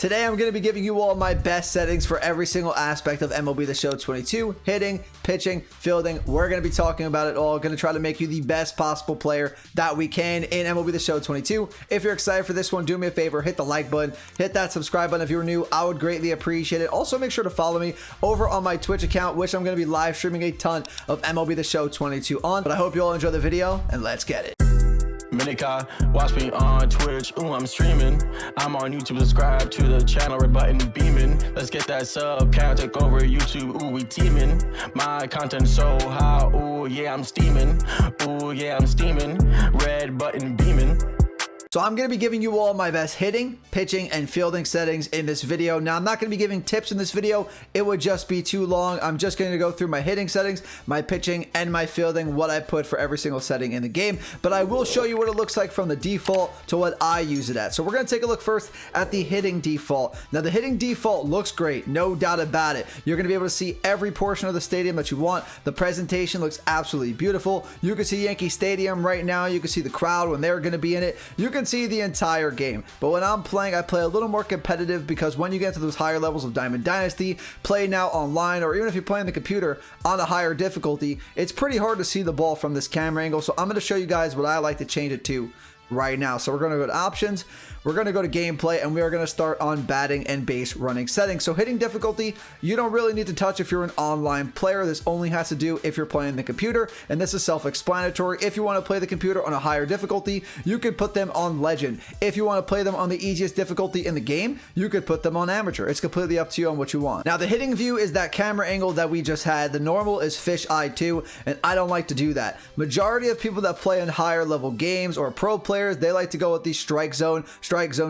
Today, I'm going to be giving you all my best settings for every single aspect of MLB The Show 22, hitting, pitching, fielding. We're going to be talking about it all. Going to try to make you the best possible player that we can in MLB The Show 22. If you're excited for this one, do me a favor, hit the like button, hit that subscribe button if you're new. I would greatly appreciate it. Also, make sure to follow me over on my Twitch account, which I'm going to be live streaming a ton of MLB The Show 22 on. But I hope you all enjoy the video, and let's get it. Minika, watch me on Twitch, ooh, I'm streaming. I'm on YouTube, subscribe to the channel, red button beaming. Let's get that sub count, take over YouTube, ooh, we teaming. My content so hot, ooh, yeah, I'm steaming. Ooh, yeah, I'm steaming, red button beaming. So I'm going to be giving you all my best hitting, pitching, and fielding settings in this video. Now, I'm not going to be giving tips in this video. It would just be too long. I'm just going to go through my hitting settings, my pitching, and my fielding, what I put for every single setting in the game. But I will show you what it looks like from the default to what I use it at. So we're going to take a look first at the hitting default. Now, the hitting default looks great, no doubt about it. You're going to be able to see every portion of the stadium that you want. The presentation looks absolutely beautiful. You can see Yankee Stadium right now. You can see the crowd when they're going to be in it. You can see the entire game. But when I'm playing, I play a little more competitive because when you get to those higher levels of Diamond Dynasty, play now online, or even if you're playing the computer on a higher difficulty, it's pretty hard to see the ball from this camera angle. So I'm going to show you guys what I like to change it to right now. So we're going to go to options, we're going to go to gameplay, and we are going to start on batting and base running settings. So hitting difficulty, you don't really need to touch if you're an online player. This only has to do if you're playing the computer, and this is self-explanatory. If you want to play the computer on a higher difficulty, you could put them on legend. If you want to play them on the easiest difficulty in the game, you could put them on amateur. It's completely up to you on what you want. Now, the hitting view is that camera angle that we just had. The normal is fisheye 2, and I don't like to do that. Majority of people that play in higher level games or pro players, they like to go with the strike zone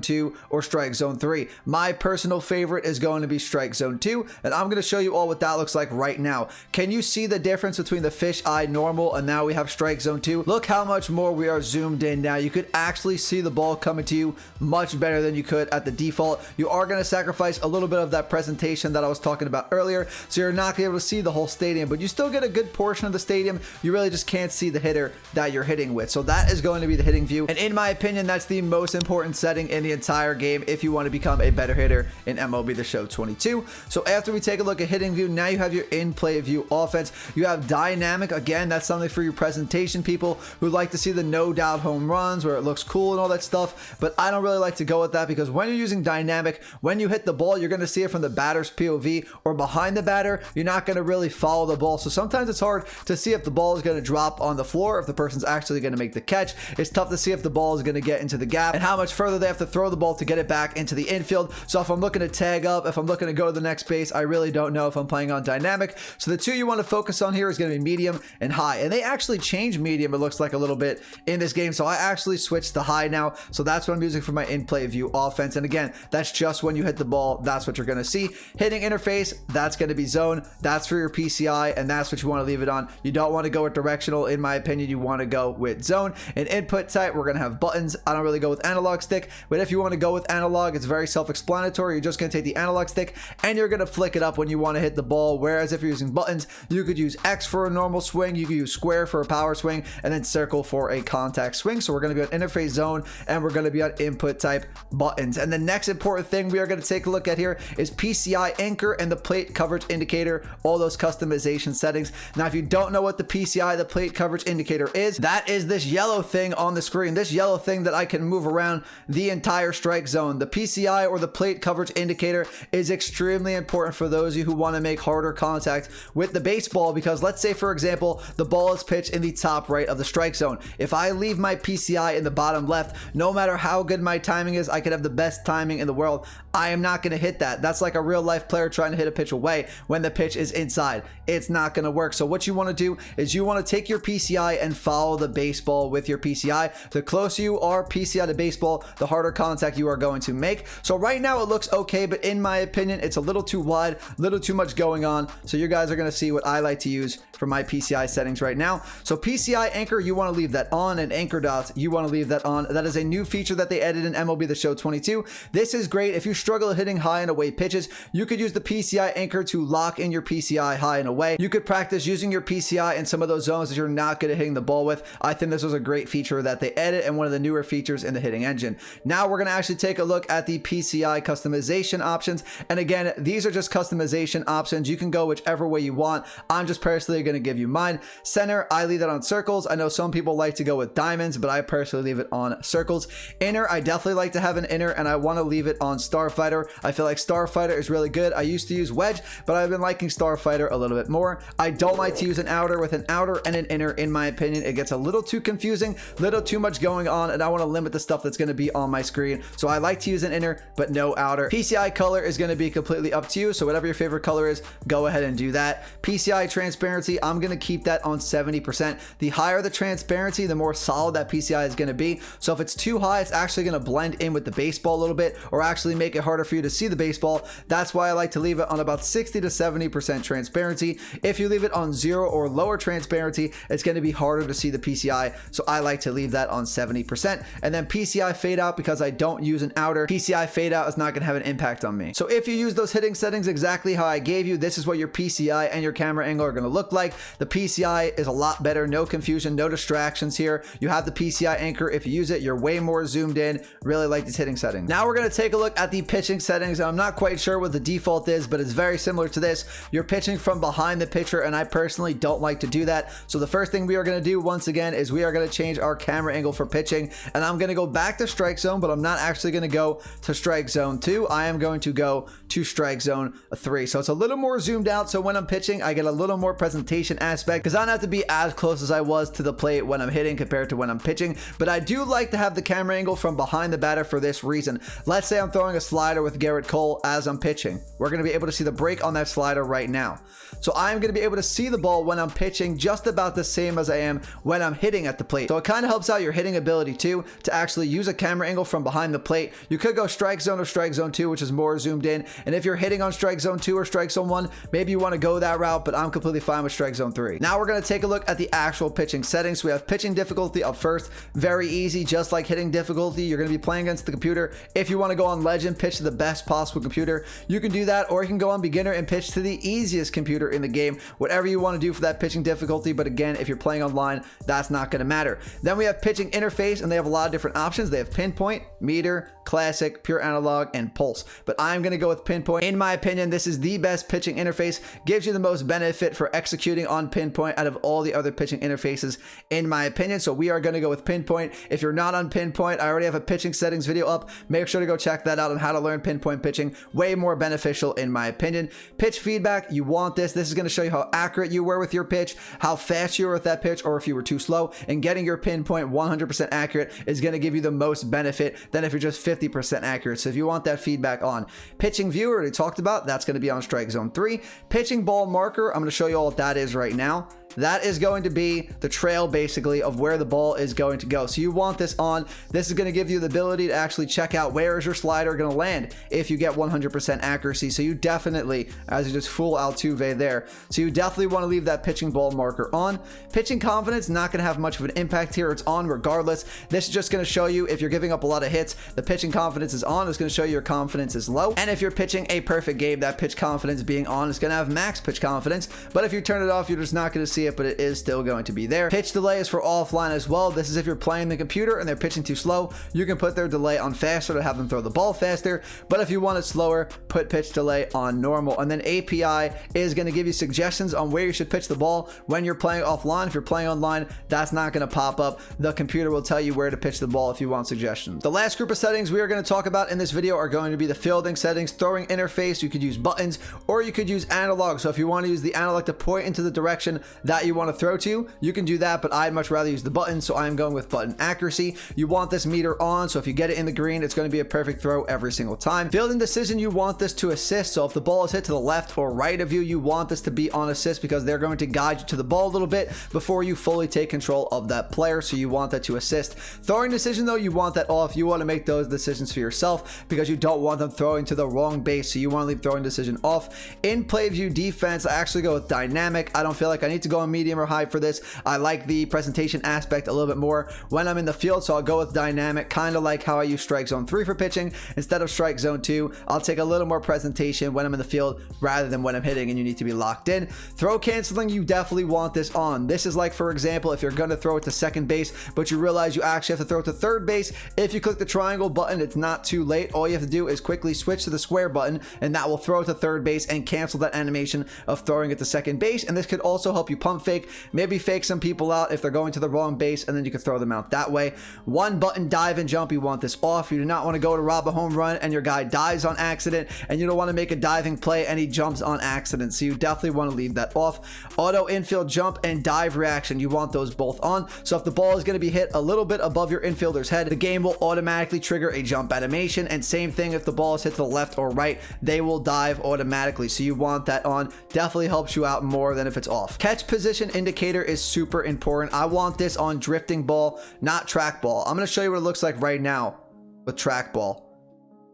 2, or strike zone 3. My personal favorite is going to be strike zone 2, and I'm going to show you all what that looks like right now. Can you see the difference between the fisheye normal and now we have strike zone 2? Look how much more we are zoomed in now. You could actually see the ball coming to you much better than you could at the default. You are going to sacrifice a little bit of that presentation that I was talking about earlier, so you're not going to be able to see the whole stadium, but you still get a good portion of the stadium. You really just can't see the hitter that you're hitting with. So that is going to be the hitting view, and in my opinion, that's the most important setting in the entire game if you want to become a better hitter in MLB The Show 22. So after we take a look at hitting view, now you have your in-play view offense. You have dynamic. Again, that's something for your presentation people who like to see the no doubt home runs where it looks cool and all that stuff, but I don't really like to go with that because when you're using dynamic, when you hit the ball, you're going to see it from the batter's POV or behind the batter. You're not going to really follow the ball, so sometimes it's hard to see if the ball is going to drop on the floor, if the person's actually going to make the catch. It's tough to see if the ball is going to get into the gap and how much further they have to throw the ball to get it back into the infield. So if I'm looking to tag up, if I'm looking to go to the next base, I really don't know if I'm playing on dynamic. So the two you want to focus on here is going to be medium and high, and they actually changed medium, it looks like, a little bit in this game. So I actually switched to high now, so that's what I'm using for my in-play view offense. And again, that's just when you hit the ball, that's what you're going to see. Hitting interface, that's going to be zone, that's for your PCI, and that's what you want to leave it on. You don't want to go with directional. In my opinion, you want to go with zone. And input type, we're going to have buttons. I don't really go with analog stick, but if you want to go with analog, it's very self-explanatory. You're just going to take the analog stick and you're going to flick it up when you want to hit the ball. Whereas if you're using buttons, you could use X for a normal swing, you could use square for a power swing, and then circle for a contact swing. So we're going to be on interface zone, and we're going to be on input type buttons. And the next important thing we are going to take a look at here is PCI Anchor and the plate coverage indicator, all those customization settings. Now, if you don't know what the PCI, the plate coverage indicator is, that is this yellow thing on the screen, this yellow thing that I can move around the entire strike zone. The PCI, or the plate coverage indicator, is extremely important for those of you who want to make harder contact with the baseball, because let's say, for example, the ball is pitched in the top right of the strike zone. If I leave my PCI in the bottom left, no matter how good my timing is, I could have the best timing in the world, I am not going to hit that. That's like a real life player trying to hit a pitch away when the pitch is inside. It's not going to work. So what you want to do is you want to take your PCI and follow the baseball with your PCI. The closer you are PCI to baseball, the harder contact you are going to make. So right now it looks okay, but in my opinion, it's a little too wide, a little too much going on. So you guys are going to see what I like to use for my PCI settings right now. So PCI Anchor, you want to leave that on, and Anchor Dots, you want to leave that on. That is a new feature that they added in MLB The Show 22. This is great. If you struggle at hitting high and away pitches, you could use the PCI Anchor to lock in your PCI high and away. You could practice using your PCI in some of those zones that you're not good at hitting the ball with. I think this was a great feature that they added and one of the newer features in the hitting engine. Now we're going to actually take a look at the PCI customization options. And again, these are just customization options. You can go whichever way you want. I'm just personally going to give you mine. Center, I leave that on circles. I know some people like to go with diamonds, but I personally leave it on circles. Inner, I definitely like to have an inner, and I want to leave it on Starfighter. I feel like Starfighter is really good. I used to use wedge, but I've been liking Starfighter a little bit more. I don't like to use an outer. With an outer and an inner, in my opinion, it gets a little too confusing, little too much going on, and I want to limit the stuff that's going to be on my screen. So I like to use an inner, but no outer. PCI color is going to be completely up to you. So whatever your favorite color is, go ahead and do that. PCI transparency, I'm going to keep that on 70%. The higher the transparency, the more solid that PCI is going to be. So if it's too high, it's actually going to blend in with the baseball a little bit, or actually make it harder for you to see the baseball. That's why I like to leave it on about 60 to 70% transparency. If you leave it on 0 or lower transparency, it's going to be harder to see the PCI. So I like to leave that on 70%. And then PCI fade out, because I don't use an outer, PCI fade out is not going to have an impact on me. So if you use those hitting settings exactly how I gave you, this is what your PCI and your camera angle are going to look like. The PCI is a lot better. No confusion, no distractions here. You have the PCI anchor. If you use it, you're way more zoomed in. Really like these hitting settings. Now we're going to take a look at the pitching settings. I'm not quite sure what the default is, but it's very similar to this. You're pitching from behind the pitcher, and I personally don't like to do that. So the first thing we are going to do once again is we are going to change our camera angle for pitching, and I'm going to go back to strike zone, but I'm not actually going to go to strike zone 2. I am going to go to strike zone 3. So it's a little more zoomed out. So when I'm pitching, I get a little more presentation aspect, because I don't have to be as close as I was to the plate when I'm hitting compared to when I'm pitching. But I do like to have the camera angle from behind the batter for this reason. Let's say I'm throwing a slider with Garrett Cole as I'm pitching. We're going to be able to see the break on that slider right now. So I'm going to be able to see the ball when I'm pitching just about the same as I am when I'm hitting at the plate. So it kind of helps out your hitting ability too, to actually use a camera angle from behind the plate. You could go strike zone or strike zone 2, which is more zoomed in. And if you're hitting on strike zone 2 or strike zone 1, maybe you want to go that route, but I'm completely fine with strike zone 3. Now we're going to take a look at the actual pitching settings. We have pitching difficulty up first. Very easy, just like hitting difficulty. You're going to be playing against the computer. If you want to go on legend, pitch to the best possible computer, you can do that, or you can go on beginner and pitch to the easiest computer in the game. Whatever you want to do for that pitching difficulty, but again, if you're playing online, that's not going to matter. Then we have pitching interface, and they have a lot of different options. They have pinpoint, meter, classic, pure analog, and pulse. But I'm going to go with pinpoint. In my opinion, this is the best pitching interface. Gives you the most benefit for executing on pinpoint out of all the other pitching interfaces, in my opinion. So we are going to go with pinpoint. If you're not on pinpoint, I already have a pitching settings video up. Make sure to go check that out on how to learn pinpoint pitching. Way more beneficial, in my opinion. Pitch feedback, you want this. This is going to show you how accurate you were with your pitch, how fast you were with that pitch, or if you were too slow. And getting your pinpoint 100% accurate is going to give you the most benefit than if you're just 50% accurate. So if you want that feedback on. Pitching view, already talked about, that's going to be on strike zone 3. Pitching ball marker, I'm going to show you all what that is right now. That is going to be the trail, basically, of where the ball is going to go. So you want this on. This is going to give you the ability to actually check out where is your slider going to land if you get 100% accuracy. So you definitely, as you just full Altuve there, so you definitely want to leave that pitching ball marker on. Pitching confidence, not going to have much of an impact here. It's on regardless. This is just going to show you if you're giving up a lot of hits, the pitching confidence is on. It's going to show you your confidence is low. And if you're pitching a perfect game, that pitch confidence being on is going to have max pitch confidence. But if you turn it off, you're just not going to see it, but it is still going to be there. Pitch delay is for offline as well. This is if you're playing the computer and they're pitching too slow, you can put their delay on faster to have them throw the ball faster. But if you want it slower, put pitch delay on normal. And then API is going to give you suggestions on where you should pitch the ball when you're playing offline. If you're playing online, that's not going to pop up. The computer will tell you where to pitch the ball if you want suggestions. The last group of settings we are going to talk about in this video are going to be the fielding settings, throwing interface. You could use buttons or you could use analog. So if you want to use the analog to point into the direction that you want to throw to, you can do that, but I'd much rather use the button, so I'm going with button accuracy. You want this meter on, so if you get it in the green, it's going to be a perfect throw every single time. Fielding decision, you want this to assist, so if the ball is hit to the left or right of you, you want this to be on assist because they're going to guide you to the ball a little bit before you fully take control of that player, so you want that to assist. Throwing decision though, you want that off. You want to make those decisions for yourself because you don't want them throwing to the wrong base, so you want to leave throwing decision off. In play view defense, I actually go with dynamic. I don't feel like I need to go going medium or high for this. I like the presentation aspect a little bit more when I'm in the field, so I'll go with dynamic, kind of like how I use strike zone 3 for pitching instead of strike zone 2. I'll take a little more presentation when I'm in the field rather than when I'm hitting and you need to be locked in. Throw canceling, you definitely want this on. This is like, for example, if you're going to throw it to second base, but you realize you actually have to throw it to third base. If you click the triangle button, it's not too late. All you have to do is quickly switch to the square button, and that will throw it to third base and cancel that animation of throwing it to second base. And this could also help you pump fake, maybe fake some people out if they're going to the wrong base, and then you can throw them out that way. One button dive and jump, you want this off. You do not want to go to rob a home run and your guy dives on accident, and you don't want to make a diving play and he jumps on accident, so you definitely want to leave that off. Auto infield jump and dive reaction, you want those both on. So if the ball is going to be hit a little bit above your infielder's head, the game will automatically trigger a jump animation, and same thing if the ball is hit to the left or right, they will dive automatically, so you want that on. Definitely helps you out more than if it's off. Catch position indicator is super important. I want this on drifting ball, not track ball. I'm going to show you what it looks like right now with track ball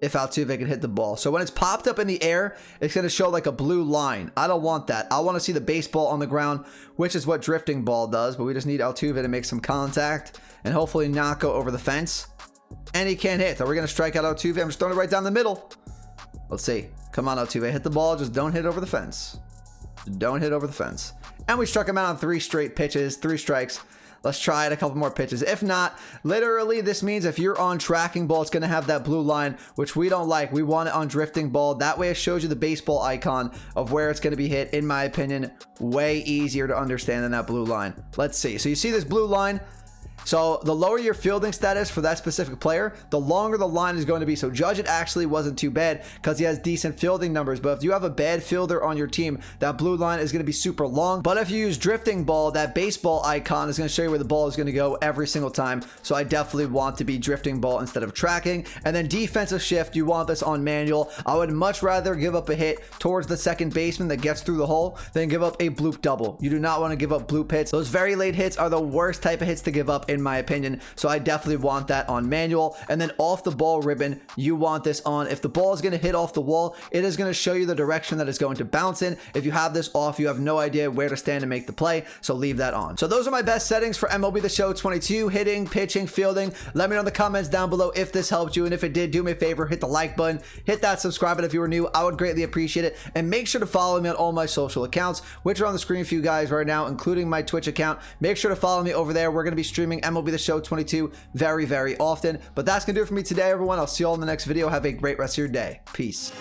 if Altuve can hit the ball. So when it's popped up in the air, it's going to show like a blue line. I don't want that. I want to see the baseball on the ground, which is what drifting ball does, but we just need Altuve to make some contact and hopefully not go over the fence. And he can't hit. Are we going to strike out Altuve? I'm just throwing it right down the middle. Let's see. Come on, Altuve. Hit the ball. Just don't hit over the fence. Don't hit over the fence. And we struck him out on 3 straight pitches, 3 strikes. Let's try it a couple more pitches. If not, literally, this means if you're on tracking ball, it's going to have that blue line, which we don't like. We want it on drifting ball. That way it shows you the baseball icon of where it's going to be hit. In my opinion, way easier to understand than that blue line. Let's see. So you see this blue line? So the lower your fielding status for that specific player, the longer the line is going to be. So Judge, it actually wasn't too bad because he has decent fielding numbers. But if you have a bad fielder on your team, that blue line is going to be super long. But if you use drifting ball, that baseball icon is going to show you where the ball is going to go every single time. So I definitely want to be drifting ball instead of tracking. And then defensive shift, you want this on manual. I would much rather give up a hit towards the second baseman that gets through the hole than give up a bloop double. You do not want to give up bloop hits. Those very late hits are the worst type of hits to give up, in my opinion. So I definitely want that on manual. And then off the ball ribbon, you want this on. If the ball is going to hit off the wall, it is going to show you the direction that it's going to bounce in. If you have this off, you have no idea where to stand and make the play, so leave that on. So those are my best settings for MLB The Show 22, hitting, pitching, fielding. Let me know in the comments down below if this helped you, and if it did, do me a favor, hit the like button, hit that subscribe button if you were new. I would greatly appreciate it, and make sure to follow me on all my social accounts, which are on the screen for you guys right now, including my Twitch account. Make sure to follow me over there. We're going to be streaming MLB The Show 22 very, very often. But that's gonna do it for me today, everyone. I'll see you all in the next video. Have a great rest of your day. Peace.